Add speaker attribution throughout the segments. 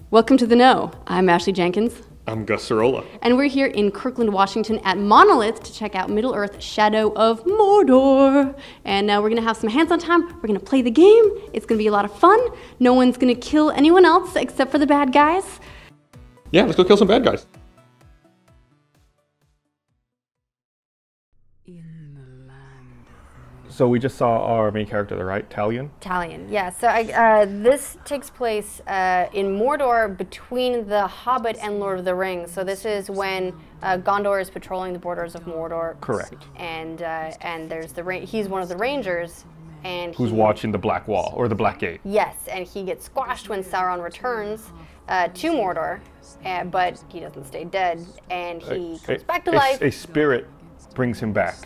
Speaker 1: Welcome to The Know. I'm Ashley Jenkins.
Speaker 2: I'm Gus Sorolla.
Speaker 1: And we're here in Kirkland, Washington at Monolith to check out Middle-earth Shadow of Mordor. And we're going to have some hands-on time. We're going to play the game. It's going to be a lot of fun. No one's going to kill anyone else except for the bad guys.
Speaker 2: Yeah, let's go kill some bad guys. So we just saw our main character there, right? Talion?
Speaker 1: Talion, yeah. So this takes place in Mordor between The Hobbit and Lord of the Rings. So this is when Gondor is patrolling the borders of Mordor.
Speaker 2: Correct.
Speaker 1: And there's he's one of the rangers. And
Speaker 2: who's watching the Black Wall, or the Black Gate.
Speaker 1: Yes, and he gets squashed when Sauron returns to Mordor, but he doesn't stay dead, and he comes back to life.
Speaker 2: A spirit brings him back.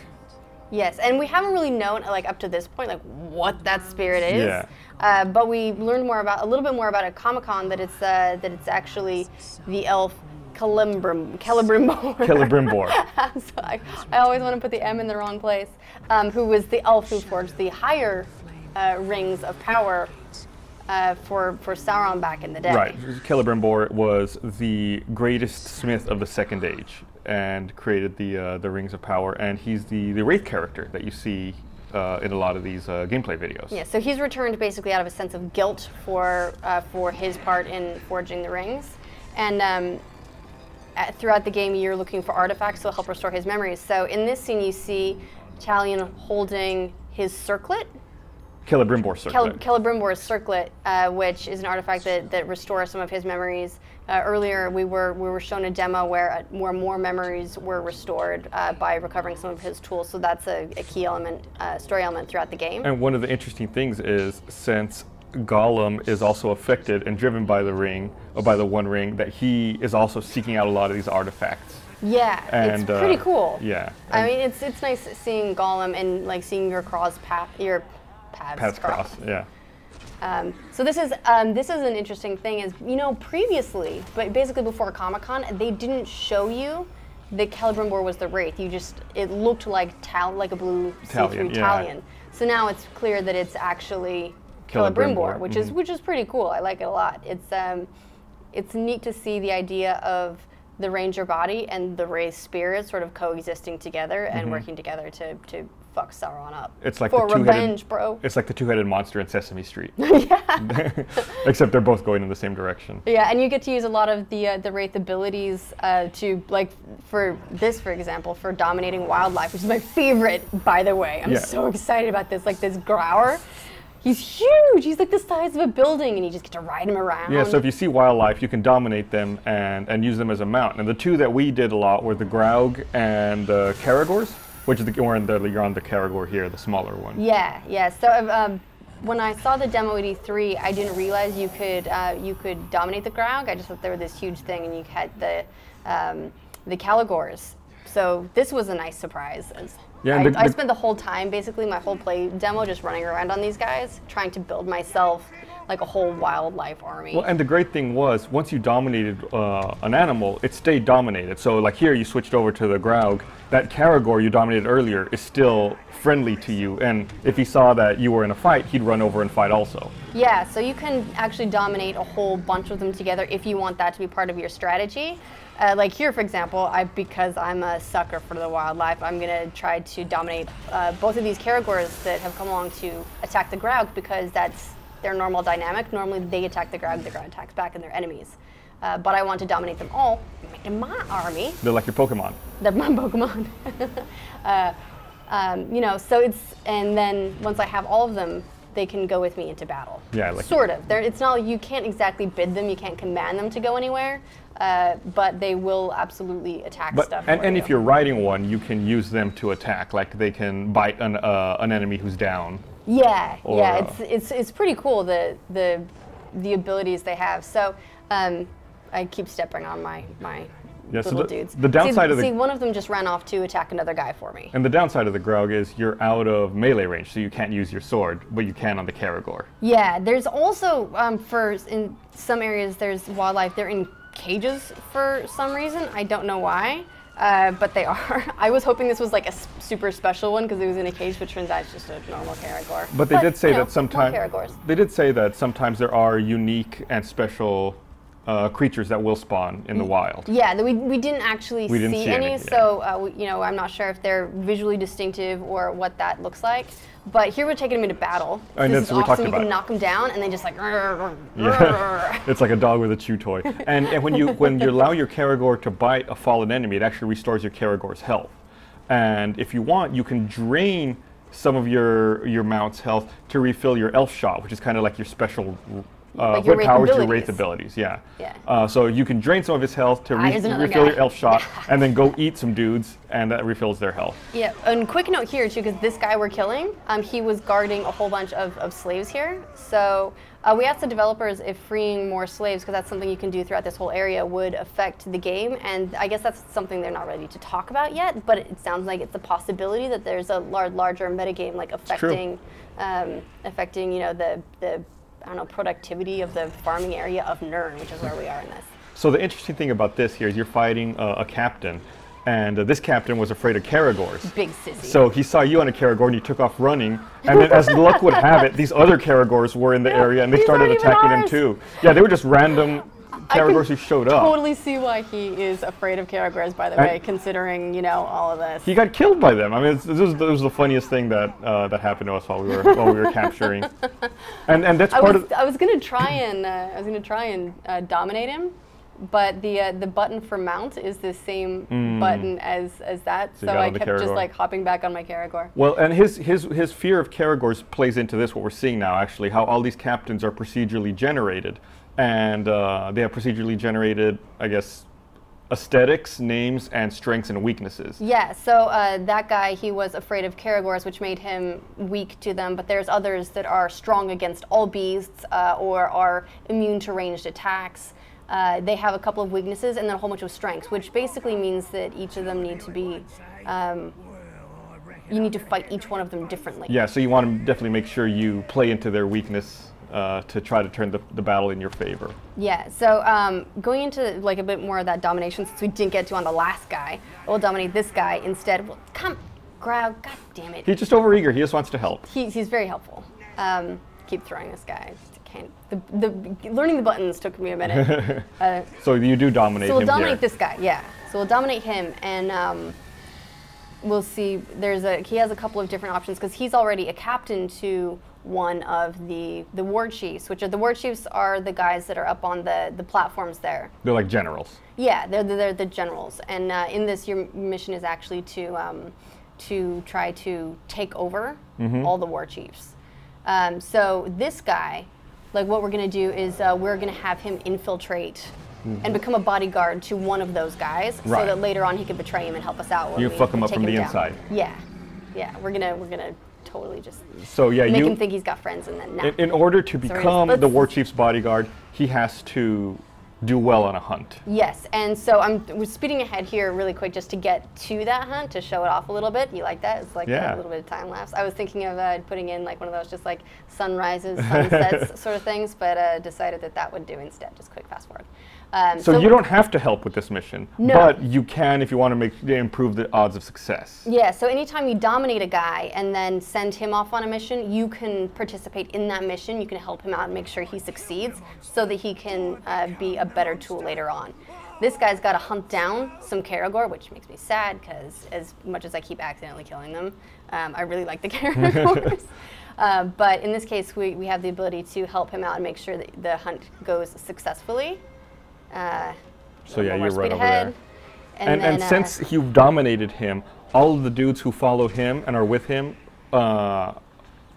Speaker 1: Yes, and we haven't really known, like up to this point, like what that spirit is.
Speaker 2: Yeah.
Speaker 1: But we learned a little bit more about at Comic-Con that it's actually the elf Celebrimbor. So I always want to put the M in the wrong place. Who was the elf who forged the higher rings of power for Sauron back in the day.
Speaker 2: Right. Celebrimbor was the greatest smith of the Second Age and created the rings of power, and he's the Wraith character that you see in a lot of these gameplay videos.
Speaker 1: Yeah, so he's returned basically out of a sense of guilt for his part in forging the rings, and throughout the game you're looking for artifacts that will help restore his memories. So in this scene you see Talion holding his circlet.
Speaker 2: Celebrimbor's circlet.
Speaker 1: Celebrimbor's circlet, which is an artifact that restores some of his memories. Earlier, we were shown a demo where more memories were restored by recovering some of his tools. So that's a key element, story element throughout the game.
Speaker 2: And one of the interesting things is, since Gollum is also affected and driven by the ring, or by the One Ring, that he is also seeking out a lot of these artifacts.
Speaker 1: Yeah, and, it's pretty cool.
Speaker 2: Yeah.
Speaker 1: I mean, it's nice seeing Gollum and like seeing your paths cross.
Speaker 2: Yeah.
Speaker 1: So this is an interesting thing. Is previously, but basically before Comic-Con, they didn't show you that Celebrimbor was the Wraith. It looked like a blue see-through Talion. So now it's clear that it's actually Celebrimbor, which is pretty cool. I like it a lot. It's neat to see the idea of the Ranger body and the Wraith spirit sort of coexisting together and working together to fuck Sauron up.
Speaker 2: It's like
Speaker 1: for revenge, bro.
Speaker 2: It's like the two-headed monster in Sesame Street.
Speaker 1: Yeah.
Speaker 2: Except they're both going in the same direction.
Speaker 1: Yeah, and you get to use a lot of the Wraith abilities to, like, for example, for dominating wildlife, which is my favorite, by the way. I'm so excited about this. Like this Growler. He's huge. He's like the size of a building, and you just get to ride him around.
Speaker 2: Yeah, so if you see wildlife, you can dominate them and use them as a mount. And the two that we did a lot were the Graug and the Caragors, which is you're on the Caragor here, the smaller one.
Speaker 1: Yeah, yeah. So when I saw the demo at E3, I didn't realize you could dominate the Graug. I just thought they were this huge thing, and you had the Caragors. So this was a nice surprise.
Speaker 2: Yeah,
Speaker 1: I spent the whole time, basically my whole play demo, just running around on these guys, trying to build myself like a whole wildlife army.
Speaker 2: Well, and the great thing was, once you dominated an animal, it stayed dominated. So like here, you switched over to the Graug. That Caragor you dominated earlier is still friendly to you, and if he saw that you were in a fight, he'd run over and fight also. Yeah,
Speaker 1: so you can actually dominate a whole bunch of them together if you want that to be part of your strategy. Like here, for example, because I'm a sucker for the wildlife, I'm going to try to dominate both of these Caragors that have come along to attack the Graug, because that's their normal dynamic. Normally they attack the Graug attacks back, and they're enemies. But I want to dominate them all, make them my army.
Speaker 2: They're like your Pokemon.
Speaker 1: They're my Pokemon. So and then once I have all of them, they can go with me into battle.
Speaker 2: Yeah, like
Speaker 1: sort of. It's not like you can't exactly bid them, you can't command them to go anywhere, but they will absolutely attack stuff.
Speaker 2: And if you're riding one, you can use them to attack. Like they can bite an enemy who's down.
Speaker 1: Yeah, it's pretty cool the abilities they have. So I keep stepping on my little dudes.
Speaker 2: The downside of
Speaker 1: one of them just ran off to attack another guy for me.
Speaker 2: And the downside of the Graug is you're out of melee range, so you can't use your sword, but you can on the Caragor.
Speaker 1: Yeah, there's also in some areas there's wildlife. They're in cages for some reason. I don't know why, but they are. I was hoping this was like a super special one because it was in a cage, but turns out it's just a normal Caragor.
Speaker 2: But they did say that sometimes there are unique and special creatures that will spawn in the wild.
Speaker 1: Yeah, we didn't actually see any,
Speaker 2: yeah.
Speaker 1: so you know, I'm not sure if they're visually distinctive or what that looks like. But here we're taking them into battle.
Speaker 2: And
Speaker 1: this is
Speaker 2: we
Speaker 1: awesome.
Speaker 2: talked
Speaker 1: You can knock them down, and they just like.
Speaker 2: Yeah. It's like a dog with a chew toy. And when you allow your Caragor to bite a fallen enemy, it actually restores your Caragor's health. And if you want, you can drain some of your mount's health to refill your Elf Shot, which is kind of like your special.
Speaker 1: Like your
Speaker 2: what powers your
Speaker 1: abilities.
Speaker 2: Wraith abilities, yeah.
Speaker 1: Yeah.
Speaker 2: So you can drain some of his health to refill your Elf Shot, and then go eat some dudes, and that refills their health.
Speaker 1: Yeah, and quick note here too, because this guy we're killing, he was guarding a whole bunch of slaves here. So we asked the developers if freeing more slaves, because that's something you can do throughout this whole area, would affect the game. And I guess that's something they're not ready to talk about yet, but it sounds like it's a possibility that there's a larger metagame like affecting, affecting, you know, the I don't know, productivity of the farming area of Nirn, which is where we are in this.
Speaker 2: So the interesting thing about this here is you're fighting a captain, and this captain was afraid of Caragors.
Speaker 1: Big sissy.
Speaker 2: So he saw you on a Caragor and he took off running, and then as luck would have it, these other Caragors were in the area and they started attacking him too. Yeah, they were just random Caragors who showed up.
Speaker 1: I totally see why he is afraid of Caragors, by the way, considering, you know, all of this.
Speaker 2: He got killed by them. I mean, this was the funniest thing that that happened to us while we were capturing. And that's part of.
Speaker 1: I was gonna try and dominate him, but the button for mount is the same button as that, so I kept just like hopping back on my Caragor.
Speaker 2: Well, and his fear of Caragors plays into this, what we're seeing now, actually, how all these captains are procedurally generated. And they have procedurally generated, I guess, aesthetics, names, and strengths and weaknesses.
Speaker 1: Yeah, so that guy, he was afraid of Caragors, which made him weak to them, but there's others that are strong against all beasts or are immune to ranged attacks. They have a couple of weaknesses and then a whole bunch of strengths, which basically means that each of them need to be, you need to fight each one of them differently.
Speaker 2: Yeah, so you want to definitely make sure you play into their weakness to try to turn the battle in your favor.
Speaker 1: Yeah, so going into like a bit more of that domination, since we didn't get to on the last guy, we'll dominate this guy instead. Well, come, Grau, god damn it.
Speaker 2: He's just overeager, he just wants to help.
Speaker 1: He's very helpful. Keep throwing this guy. Learning the buttons took me a minute.
Speaker 2: So you do dominate him.
Speaker 1: So we'll dominate
Speaker 2: here.
Speaker 1: this guy, yeah. So we'll dominate him, and we'll see. He has a couple of different options because he's already a captain to one of the war chiefs, which are the war chiefs are the guys that are up on the platforms there.
Speaker 2: They're like generals.
Speaker 1: Yeah, they're the generals, and in this your mission is actually to try to take over all the war chiefs. So this guy, like what we're gonna do is we're gonna have him infiltrate and become a bodyguard to one of those guys, so that later on he can betray him and help us out.
Speaker 2: You fuck him up from the inside.
Speaker 1: Yeah, yeah, we're gonna totally just make him think he's got friends, and then
Speaker 2: in order to become the war chief's bodyguard, he has to do well on a hunt.
Speaker 1: Yes, and so we're speeding ahead here really quick just to get to that hunt, to show it off a little bit. You like that? It's like a little bit of time lapse. I was thinking of putting in like one of those just like sunrises, sunsets sort of things, but decided that would do instead. Just quick fast forward.
Speaker 2: So you don't have to help with this mission, but you can if you want to improve the odds of success.
Speaker 1: Yeah, so anytime you dominate a guy and then send him off on a mission, you can participate in that mission. You can help him out and make sure he succeeds so that he can be a better tool later on. This guy's got to hunt down some Caragor, which makes me sad because as much as I keep accidentally killing them, I really like the Caragors. But in this case, we have the ability to help him out and make sure that the hunt goes successfully.
Speaker 2: So yeah, you're right over there. And since you've dominated him, all of the dudes who follow him and are with him are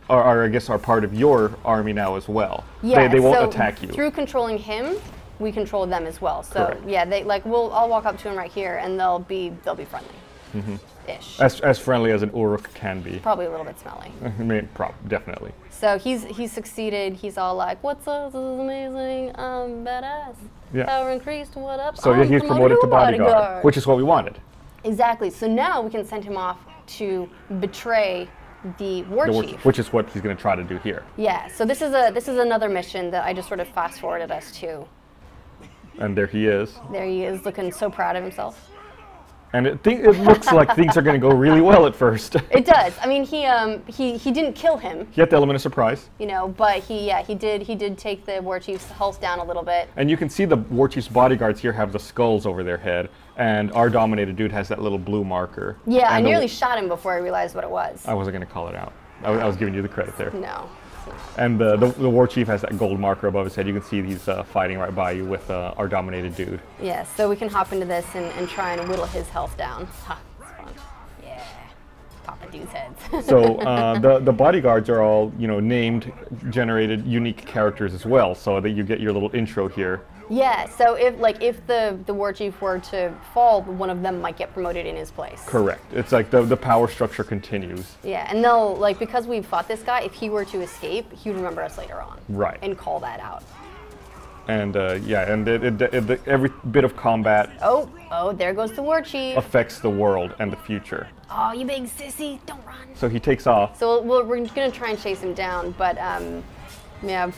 Speaker 2: I guess are part of your army now as well.
Speaker 1: Yeah,
Speaker 2: they won't attack you.
Speaker 1: Through controlling him, we control them as well. So
Speaker 2: correct.
Speaker 1: yeah, I'll walk up to him right here, and they'll be friendly. Ish.
Speaker 2: As friendly as an Uruk can be.
Speaker 1: Probably a little bit smelly.
Speaker 2: I mean, definitely.
Speaker 1: So he's succeeded. He's all like, "What's up? This is amazing. I'm badass.
Speaker 2: Yeah.
Speaker 1: Power increased. What up?"
Speaker 2: So he's promoted to bodyguard, which is what we wanted.
Speaker 1: Exactly. So now we can send him off to betray the war chief,
Speaker 2: which is what he's going to try to do here.
Speaker 1: Yeah. So this is another mission that I just sort of fast forwarded us to.
Speaker 2: And there he is.
Speaker 1: There he is, looking so proud of himself.
Speaker 2: And it looks like things are going to go really well at first.
Speaker 1: It does. I mean, he didn't kill him.
Speaker 2: He had the element of surprise.
Speaker 1: You know, but he did take the war chief's health down a little bit.
Speaker 2: And you can see the war chief's bodyguards here have the skulls over their head, and our dominated dude has that little blue marker.
Speaker 1: Yeah,
Speaker 2: and
Speaker 1: I nearly shot him before I realized what it was.
Speaker 2: I wasn't going to call it out. I was giving you the credit there.
Speaker 1: No.
Speaker 2: And the war chief has that gold marker above his head. You can see he's fighting right by you with our dominated dude.
Speaker 1: Yes, so we can hop into this and try and whittle his health down. Ha, it's fun. Yeah, popping dudes' heads.
Speaker 2: So the bodyguards are all named, generated, unique characters as well, so that you get your little intro here.
Speaker 1: Yeah, so if the war chief were to fall, one of them might get promoted in his place.
Speaker 2: Correct. It's like the power structure continues.
Speaker 1: Yeah, and they'll, because we've fought this guy, if he were to escape, he would remember us later on.
Speaker 2: Right.
Speaker 1: And call that out.
Speaker 2: And yeah, and every bit of combat.
Speaker 1: Oh, there goes the war chief.
Speaker 2: Affects the world and the future.
Speaker 1: Oh, you big sissy, don't run.
Speaker 2: So he takes off.
Speaker 1: So we're gonna try and chase him down, but yeah.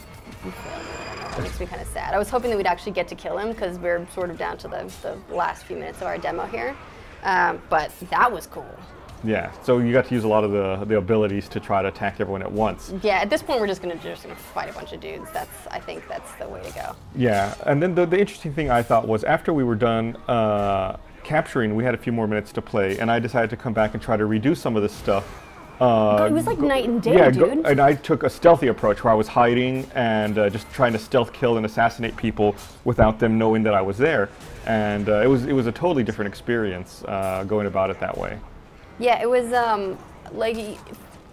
Speaker 1: That makes me kind of sad. I was hoping that we'd actually get to kill him because we're sort of down to the last few minutes of our demo here. But that was cool.
Speaker 2: Yeah, so you got to use a lot of the abilities to try to attack everyone at once.
Speaker 1: Yeah, at this point we're just gonna fight a bunch of dudes. I think that's the way to go.
Speaker 2: Yeah, and then the interesting thing I thought was after we were done capturing, we had a few more minutes to play, and I decided to come back and try to redo some of this stuff.
Speaker 1: It was like night and day, dude.
Speaker 2: And I took a stealthy approach where I was hiding and just trying to stealth kill and assassinate people without them knowing that I was there. And it was a totally different experience going about it that way.
Speaker 1: Yeah, it was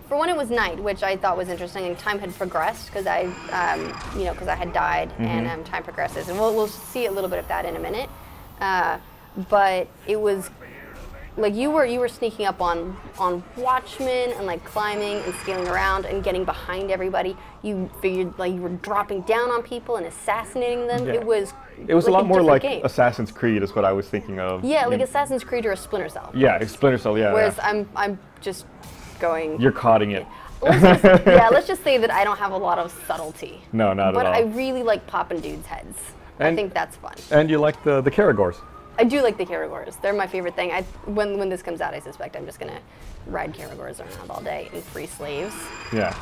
Speaker 1: for one, it was night, which I thought was interesting, and time had progressed because I had died, and time progresses, and we'll see a little bit of that in a minute. But it was. You were sneaking up on watchmen and climbing and scaling around and getting behind everybody. You figured you were dropping down on people and assassinating them.
Speaker 2: Yeah.
Speaker 1: It was
Speaker 2: a lot more like
Speaker 1: game.
Speaker 2: Assassin's Creed is what I was thinking of.
Speaker 1: Yeah, like Assassin's Creed or a Splinter Cell.
Speaker 2: Yeah, Splinter Cell. Yeah.
Speaker 1: Whereas
Speaker 2: yeah.
Speaker 1: I'm just going.
Speaker 2: You're caughting it.
Speaker 1: Let's just say that I don't have a lot of subtlety.
Speaker 2: No, not at all.
Speaker 1: But I really like popping dudes' heads. I think that's fun.
Speaker 2: And you like the Caragors.
Speaker 1: I do like the Caragors. They're my favorite thing. When this comes out, I suspect I'm just going to ride Caragors around all day and free slaves.
Speaker 2: Yeah.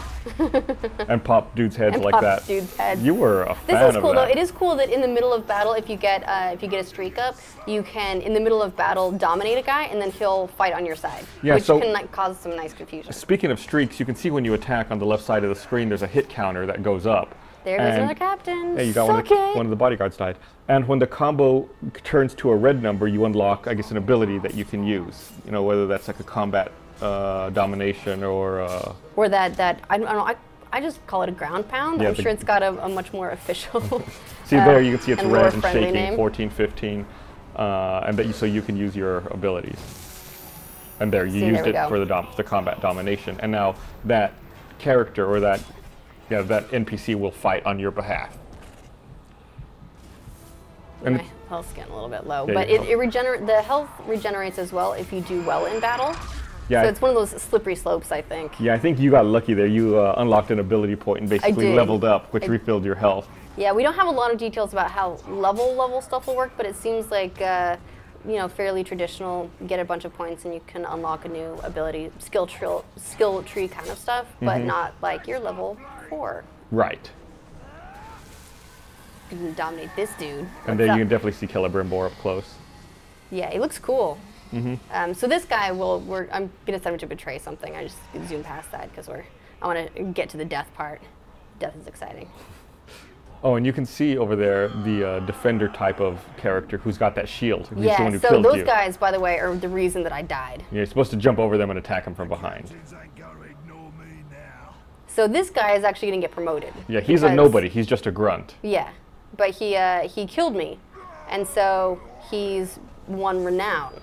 Speaker 2: And pop dudes' heads
Speaker 1: and
Speaker 2: like
Speaker 1: pop
Speaker 2: that.
Speaker 1: Dudes' heads.
Speaker 2: You were a fan of that.
Speaker 1: This is cool, though. It is cool that in the middle of battle, if you get a streak up, you can, in the middle of battle, dominate a guy, and then he'll fight on your side, which can cause some nice confusion.
Speaker 2: Speaking of streaks, you can see when you attack on the left side of the screen, there's a hit counter that goes up.
Speaker 1: There goes another captain.
Speaker 2: Hey, you got one of the bodyguards died. And when the combo turns to a red number, you unlock, I guess, an ability that you can use. Whether that's like a combat domination or
Speaker 1: that I don't know. I just call it a ground pound.
Speaker 2: Yeah,
Speaker 1: I'm sure it's got a much more official.
Speaker 2: See there, you can see it's red and shaking,
Speaker 1: name.
Speaker 2: 14, 15, and so you can use your abilities. And there, you used it for the combat domination. And now that character or that NPC will fight on your behalf.
Speaker 1: And my health's getting a little bit low, but the health regenerates as well if you do well in battle. Yeah. So it's one of those slippery slopes, I think.
Speaker 2: Yeah, I think you got lucky there. You unlocked an ability point and basically leveled up, which refilled your health.
Speaker 1: Yeah, we don't have a lot of details about how level stuff will work, but it seems like fairly traditional. Get a bunch of points and you can unlock a new ability, skill tree kind of stuff, but not like you're level 4.
Speaker 2: Right.
Speaker 1: You can dominate this dude.
Speaker 2: And then you can definitely see Celebrimbor up close.
Speaker 1: Yeah, he looks cool. So this guy I'm gonna send him to betray something. I just zoom past that because I want to get to the death part. Death is exciting.
Speaker 2: Oh, and you can see over there the defender type of character who's got that shield. He's
Speaker 1: yeah,
Speaker 2: the one who
Speaker 1: so
Speaker 2: killed
Speaker 1: those
Speaker 2: you.
Speaker 1: Guys, by the way, are the reason that I died.
Speaker 2: Yeah, you're supposed to jump over them and attack them from behind.
Speaker 1: So this guy is actually going to get promoted.
Speaker 2: Yeah, he's a nobody. He's just a grunt.
Speaker 1: Yeah, but he killed me, and so he's won renown.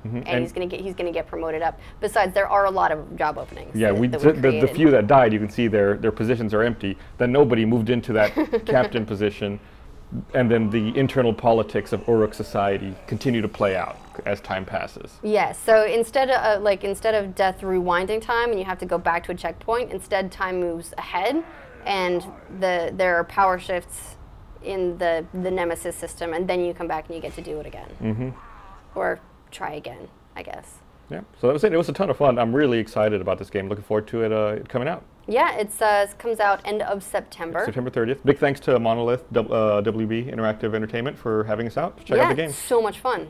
Speaker 1: And he's gonna get promoted up. Besides, there are a lot of job openings.
Speaker 2: Yeah, the few that died, you can see their positions are empty. Then nobody moved into that captain position, and then the internal politics of Uruk society continue to play out as time passes.
Speaker 1: Yeah. So instead of death rewinding time and you have to go back to a checkpoint, instead time moves ahead, and there are power shifts in the Nemesis system, and then you come back and you get to do it again. Or try again, I guess.
Speaker 2: Yeah, so that was it. It was a ton of fun. I'm really excited about this game. Looking forward to it coming out.
Speaker 1: Yeah, it comes out end of September.
Speaker 2: September 30th. Big thanks to Monolith, WB Interactive Entertainment for having us out. Check out the game.
Speaker 1: It's so much fun.